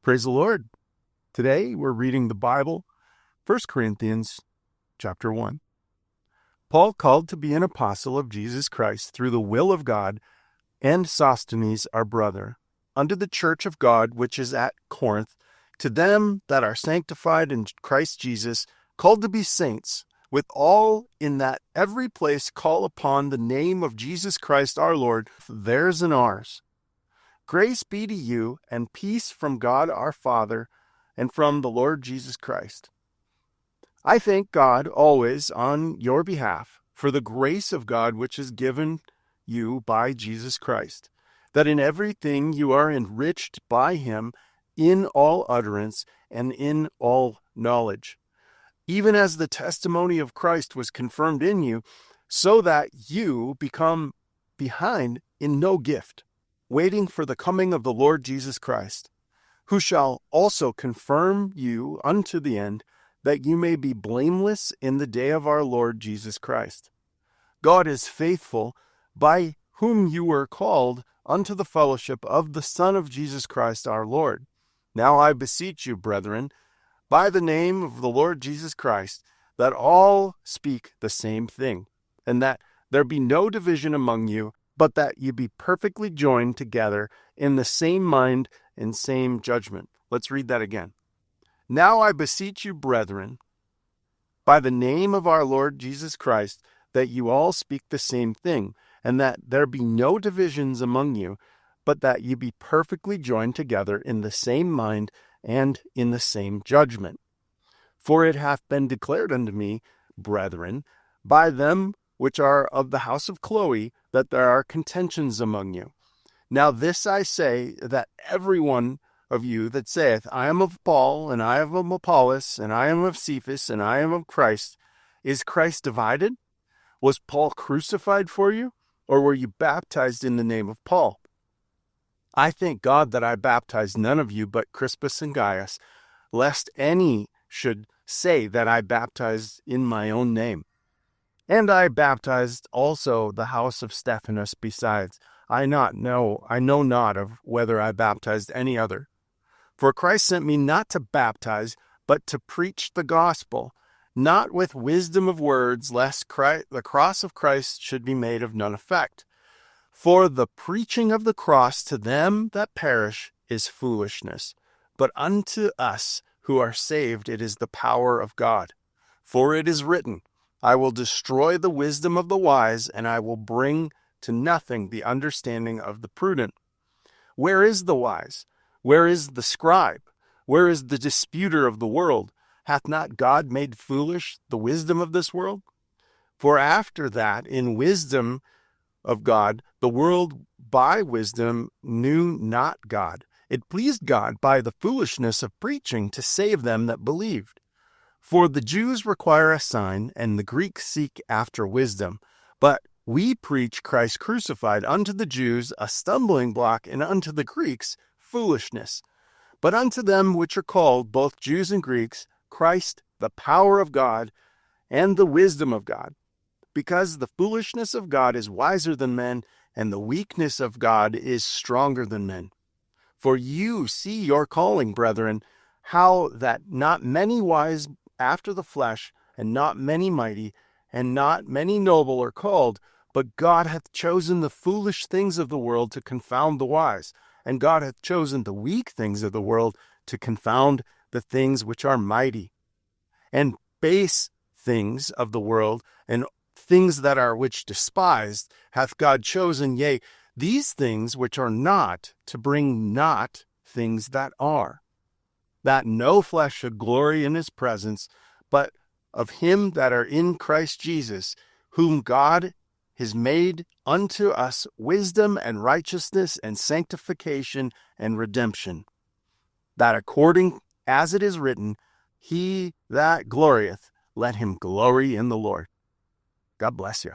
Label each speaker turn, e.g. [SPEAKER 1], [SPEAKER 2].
[SPEAKER 1] Praise the Lord. Today we're reading the Bible, 1 Corinthians chapter 1. Paul, called to be an apostle of Jesus Christ through the will of God, and Sosthenes our brother, unto the church of God which is at Corinth, to them that are sanctified in Christ Jesus, called to be saints, with all in that every place call upon the name of Jesus Christ our Lord, theirs and ours. Grace be to you, and peace from God our Father, and from the Lord Jesus Christ. I thank God always on your behalf for the grace of God which is given you by Jesus Christ, that in everything you are enriched by him in all utterance and in all knowledge, even as the testimony of Christ was confirmed in you, so that you become behind in no gift, waiting for the coming of the Lord Jesus Christ, who shall also confirm you unto the end, that you may be blameless in the day of our Lord Jesus Christ. God is faithful, by whom you were called unto the fellowship of the Son of Jesus Christ our Lord. Now I beseech you, brethren, by the name of the Lord Jesus Christ, that all speak the same thing, and that there be no division among you, but that you be perfectly joined together in the same mind and same judgment. Let's read that again. Now I beseech you, brethren, by the name of our Lord Jesus Christ, that you all speak the same thing, and that there be no divisions among you, but that you be perfectly joined together in the same mind and in the same judgment. For it hath been declared unto me, brethren, by them which are of the house of Chloe, that there are contentions among you. Now this I say, that every one of you that saith, I am of Paul, and I am of Apollos, and I am of Cephas, and I am of Christ, is Christ divided? Was Paul crucified for you, or were you baptized in the name of Paul? I thank God that I baptized none of you but Crispus and Gaius, lest any should say that I baptized in my own name. And I baptized also the house of Stephanas besides. I know not of whether I baptized any other. For Christ sent me not to baptize, but to preach the gospel, not with wisdom of words, lest the cross of Christ should be made of none effect. For the preaching of the cross to them that perish is foolishness, but unto us who are saved it is the power of God. For it is written, I will destroy the wisdom of the wise, and I will bring to nothing the understanding of the prudent. Where is the wise? Where is the scribe? Where is the disputer of the world? Hath not God made foolish the wisdom of this world? For after that, in wisdom of God, the world by wisdom knew not God. It pleased God by the foolishness of preaching to save them that believed. For the Jews require a sign, and the Greeks seek after wisdom. But we preach Christ crucified, unto the Jews a stumbling block, and unto the Greeks foolishness. But unto them which are called, both Jews and Greeks, Christ the power of God, and the wisdom of God. Because the foolishness of God is wiser than men, and the weakness of God is stronger than men. For you see your calling, brethren, how that not many wise after the flesh, and not many mighty, and not many noble are called, but God hath chosen the foolish things of the world to confound the wise, and God hath chosen the weak things of the world to confound the things which are mighty, and base things of the world, and things that are which despised, hath God chosen, yea, these things which are not, to bring not things that are, that no flesh should glory in his presence, but of him that are in Christ Jesus, whom God has made unto us wisdom and righteousness and sanctification and redemption, that according as it is written, he that glorieth, let him glory in the Lord. God bless you.